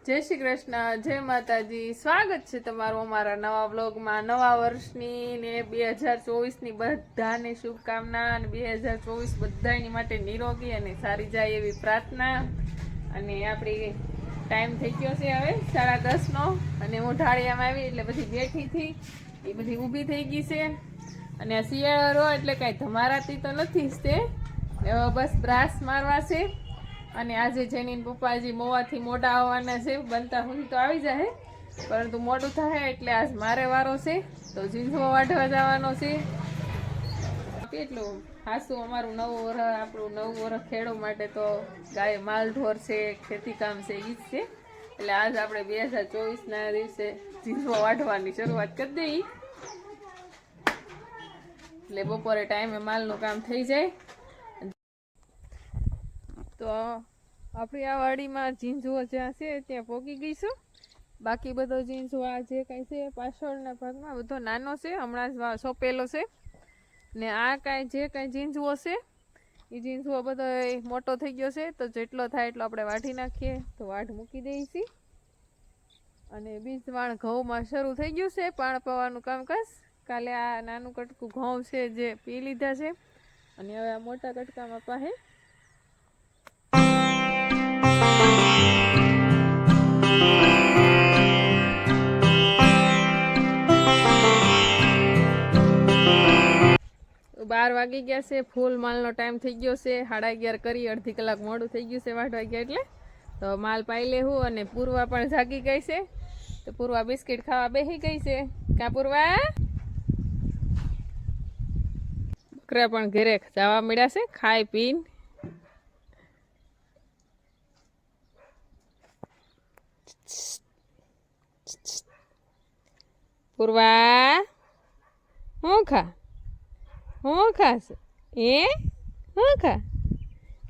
જય શ્રી કૃષ્ણ, જય માતાજી. સ્વાગત છે તમારું અમારા નવા વ્લોગમાં. નવા વર્ષની ને 2024ની બધાને શુભકામના અને 2024 બધાની માટે નિરોગી અને સારી જાય એવી પ્રાર્થના. અને આપણી ટાઈમ થઈ ગયો છે હવે 10:30નો અને હું ઢાળિયામાં આવી એટલે બધી બેઠી હતી, એ બધી ઊભી થઈ ગઈ છે. અને આ શિયાળો એટલે કાંઈ ધમારાતી તો નથી જ તે, બસ બ્રાસ મારવા છે. અને આજે જેની પપ્પાજી મોવાથી મોડા આવવાના છે, બનતા સુધી તો આવી જાય, પરંતુ મોડું થાય એટલે આજ મારે વારો છે, તો ઝીંઝવો વાઢવા જવાનો છે. એટલું હાસું અમારું નવું વરસ, આપણું નવું વરસ ખેડૂ માટે તો ગાય માલ ઢોર છે, ખેતી કામ છે, એ જ છે. એટલે આજ આપણે 2024ના દિવસે ઝીંઝવો વાઢવાની શરૂઆત કરી દઈએ, એટલે બપોરે ટાઈમે માલનું કામ થઈ જાય. તો આપણી આ વાડીમાં ઝીંઝવો જ્યાં છે ત્યાં પોગી ગઈશું. બાકી બધો ઝીંઝવો આ જે કાંઈ છે પાછળના ભાગમાં બધો નાનો છે, હમણાં જ સોંપેલો છે. ને આ કાંઈ જે કાંઈ ઝીંઝવો છે એ ઝીંઝવો બધો મોટો થઈ ગયો છે, તો જેટલો થાય એટલો આપણે વાઢી નાખીએ, તો વાઢ મૂકી દઈએ છીએ. અને બીજ વાણ ઘઉંમાં શરૂ થઈ ગયું છે પાણ પાવાનું કામકાજ. કાલે આ નાનું કટકું ઘઉં છે જે પી લીધા છે, અને હવે આ મોટા કટકામાં પાસે તો 12 વાગી ગયા છે, ફૂલ માલનો ટાઈમ થઈ ગયો છે. 11:30 કરી, અડધી કલાક મોડું થઈ ગયું છે વાઢવા ગયા એટલે. તો માલ પાઈ લેવું. અને પૂર્વા પણ જાગી ગઈ છે, તો પૂર્વા બિસ્કિટ ખાવા બેસી ગઈ છે. કા પૂર્વા? બકરા પણ ઘરે જવા મળ્યા છે ખાઈ પીને. પૂર્વા હું ખા, હું ખાસ હું ખા?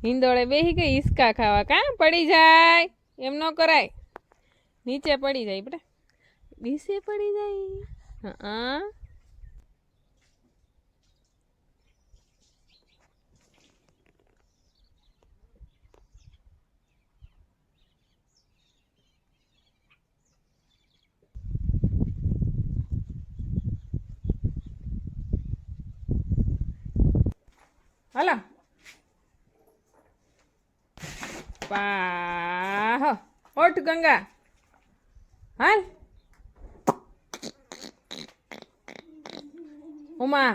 હિંદોળે બેસી ગઈ હિસકા ખાવા. કાં પડી જાય? એમ ન કરાય, નીચે પડી જાય, બરાબર નીચે પડી જાય. હા હાલો પાહ ઓઠ ગંગા હાલ. ઉમા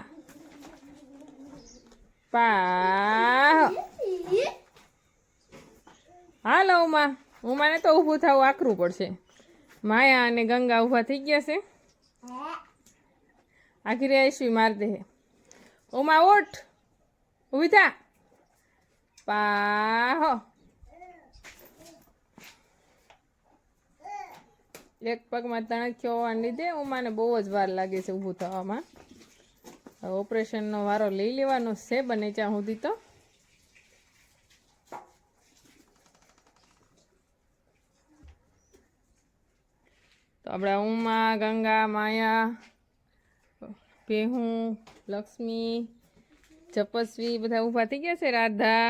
પાહ હાલો ઉમા. ઉમાને તો ઊભું થવું આકરું પડશે. માયા અને ગંગા ઊભા થઈ ગયા છે. આખી રે આઈસી માર દે. ઉમા ઉઠ, ઊભી થા. પાહો એક પગમાં તણખ્યો હોવાને લીધે ઉમાને બહુ જ વાર લાગે છે ઊભું થવામાં. ઓપરેશનનો વારો લઈ લેવાનો છે બને ત્યાં સુધી. તો આપણા ઉમા, ગંગા, માયા, ભેહું, લક્ષ્મી, જપસ્વી બધા ઊભા થઈ ગયા છે. રાધા,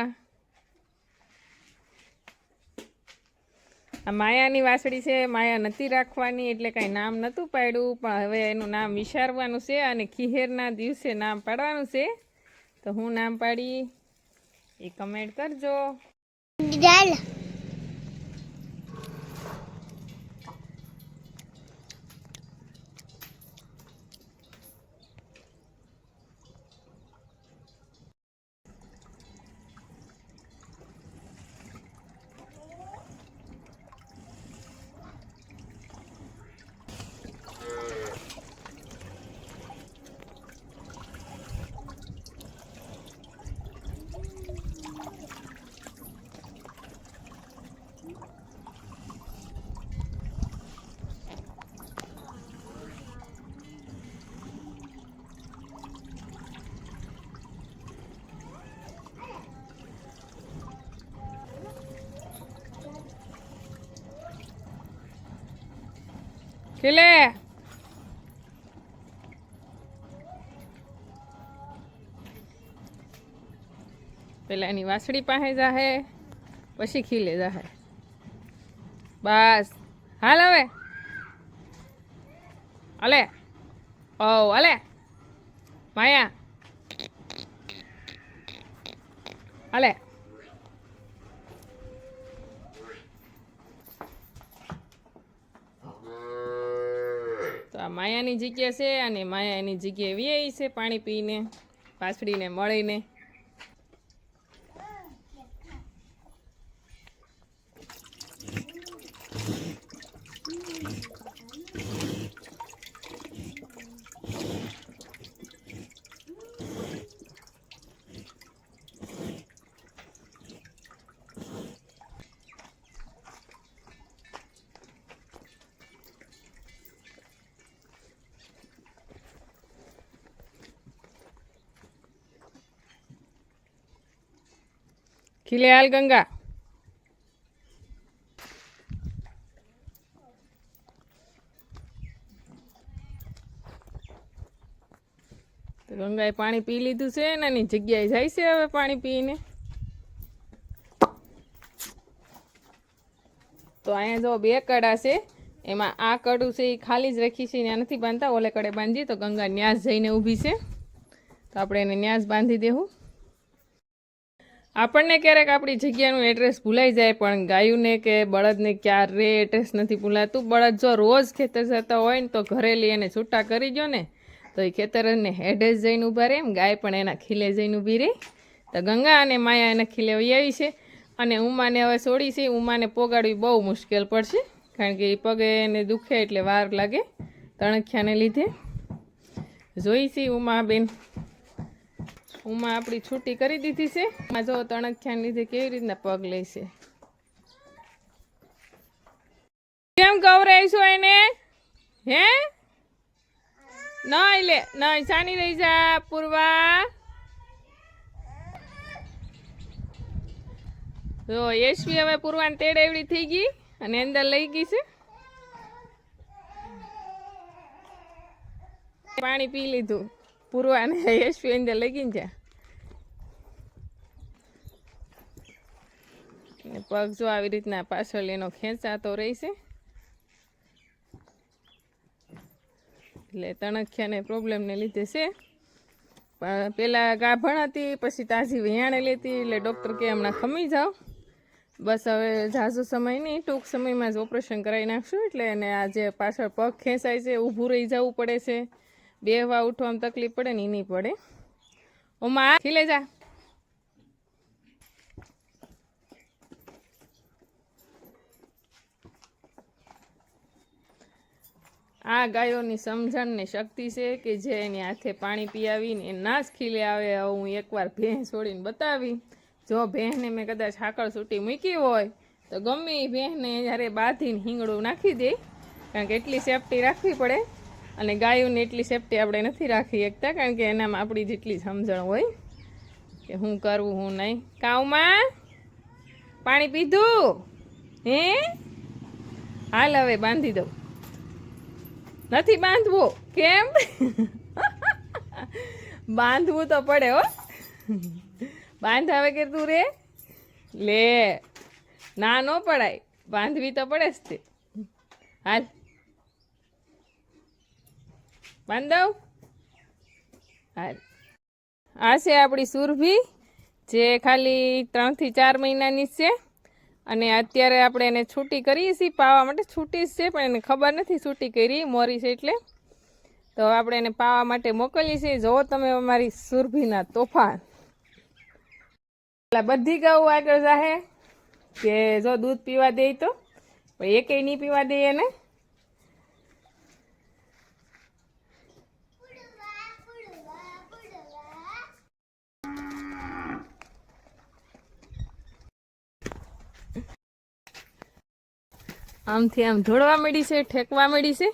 આ માયાની વાસળી છે. માયા નથી રાખવાની એટલે કાંઈ નામ નહોતું પાડ્યું, પણ હવે એનું નામ વિચારવાનું છે અને ખીહેરના દિવસે નામ પાડવાનું છે. તો હું નામ પાડી એ કમેન્ટ કરજો. ખીલે પેલા એની વાસળી પાસે જાહે, પછી ખીલે જાહે. બસ હાલ હવે અલે ઓ અલે માયા અલે તો આ માયાની જગ્યા છે અને માયા એની જગ્યાએ વી છે પાણી પીને પાછડીને મળીને. ખીલે હાલ ગંગા. તો ગંગાએ પાણી પી લીધું છે ને એની જગ્યાએ જાય છે હવે પાણી પીને. તો અહીંયા જો બે કડા છે, એમાં આ કડું છે એ ખાલી જ રાખી છે, ત્યાં નથી બાંધતા, ઓલે કડે બાંધીએ તો ગંગા ન્યાસ જઈને ઊભી છે તો આપણે એને ન્યાસ બાંધી દેવું. આપણને ક્યારેક આપણી જગ્યાનું એડ્રેસ ભૂલાઈ જાય, પણ ગાયુંને કે બળદને ક્યારે એડ્રેસ નથી ભૂલાતું. બળદ જો રોજ ખેતર જતા હોય ને તો ઘરે લઈ એને છૂટા કરી દો ને તો એ ખેતરને હેડે જ જઈને ઊભા રહે, એમ ગાય પણ એના ખીલે જઈને ઊભી રહી. તો ગંગા અને માયા એના ખીલે વહી આવી છે અને ઉમાને હવે છોડી છે. ઉમાને પોગાડવી બહુ મુશ્કેલ પડશે કારણ કે એ પગે એને દુખે એટલે વાર લાગે તણખ્યાને લીધે. જોઈ છે ઉમા બેન, ઉમા આપણી છૂટી કરી દીધી છે. ઉમા જો તણખ્યાને લીધે કેવી રીતના પગ લે છે. કેમ ગવરાઈશું એને? હે નહીં લે નહીં, સાની રહી જા પૂર્વા. જો યશવી હવે પૂર્વાને તેડ એવડી થઈ ગઈ અને અંદર લઈ ગઈ છે. પાણી પી લીધું પૂર્વાને યશવી અંદર લઈ ગઈ ને પગ જો આવી રીતના પાછળ એનો ખેંચાતો રહેશે એટલે તણખ્યાને પ્રોબ્લેમને લીધે છે. પણ પહેલાં ગાભણ હતી, પછી તાજી વિયાણે લેતી એટલે ડૉક્ટર કે હમણાં ખમી જાઓ. બસ હવે ઝાઝો સમય નહીં, ટૂંક સમયમાં જ ઓપરેશન કરાવી નાખશું. એટલે એને આ જે પાછળ પગ ખેંચાય છે, ઊભું રહી જવું પડે છે, બેહવા ઉઠવામાં તકલીફ પડે ને એ નહીં પડે. ઓમાં ખીલે જા. આ ગાયોની સમજણ ને શક્તિ છે કે જે એની હાથે પાણી પીયાવીને એ ના જ ખીલે આવે. હવે હું એકવાર ભેંસ છોડીને બતાવી, જો ભેંસને મેં કદાચ હાકળ છૂટી મૂકી હોય તો ગમે એ ભેંસને જ્યારે બાંધીને હિંગળું નાખી દે, કારણ કે એટલી સેફટી રાખવી પડે. અને ગાયોને એટલી સેફટી આપણે નથી રાખી શકતા કારણ કે એનામાં આપણી જેટલી સમજણ હોય કે શું કરવું શું નહીં. કાઉમાં પાણી પીધું? હે હાલ હવે બાંધી દઉં. નથી બાંધવું? કેમ? બાંધવું તો પડે હો. બાંધાવે કે તું રે લે, ના ન પડાય, બાંધવી તો પડે જ તે. હાલ બાંધવ. હાલ આ છે આપણી સુરભી જે ખાલી 3 થી 4 મહિનાની છે અને અત્યારે આપણે એને છૂટી કરીએ છીએ પાવા માટે. છૂટી જ છે પણ એને ખબર નથી છૂટી કરી, મોરી છે એટલે. તો આપણે એને પાવા માટે મોકલીએ છીએ. જો તમે અમારી સુરભીના તોફાન. બધી ગાઉ આગળ જાહે કે જો દૂધ પીવા દે તો, પણ એકેય નહીં પીવા દે એને. આમથી આમ ધોળવા મળી છે, ઠેકવા મળી છે.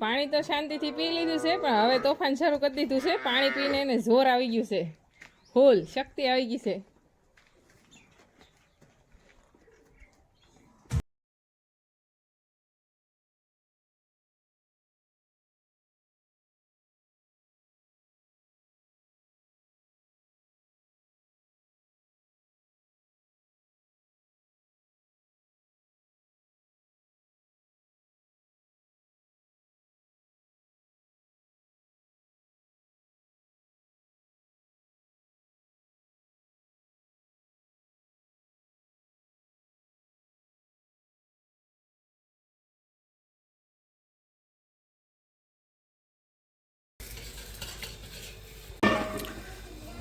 પાણી તો શાંતિથી પી લીધું છે, પણ હવે તોફાન શરૂ કરી દીધું છે. પાણી પીને એને જોર આવી ગયું છે, ફૂલ શક્તિ આવી ગઈ છે.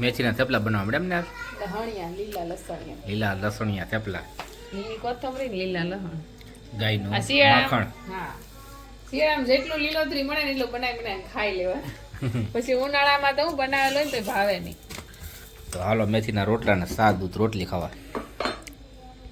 મેથીના થેપલા બનાવવા મળે એમને લહણિયા, લીલા લસણિયા, લીલા લસણિયા થેપલા, લીલી કોથમરી ને લીલા લહણ. ગાયનું આ શિયાળા માખણ. હા, શિયાળામાં જેટલું લીલોતરી મળે ને એટલું બનાવી બનાવીને ખાઈ લેવા. પછી ઉનાળામાં તો હું બનાવેલો ને તો ભાવે નહીં. તો હાલો મેથીના રોટલા ને સાદું રોટલી ખાવા.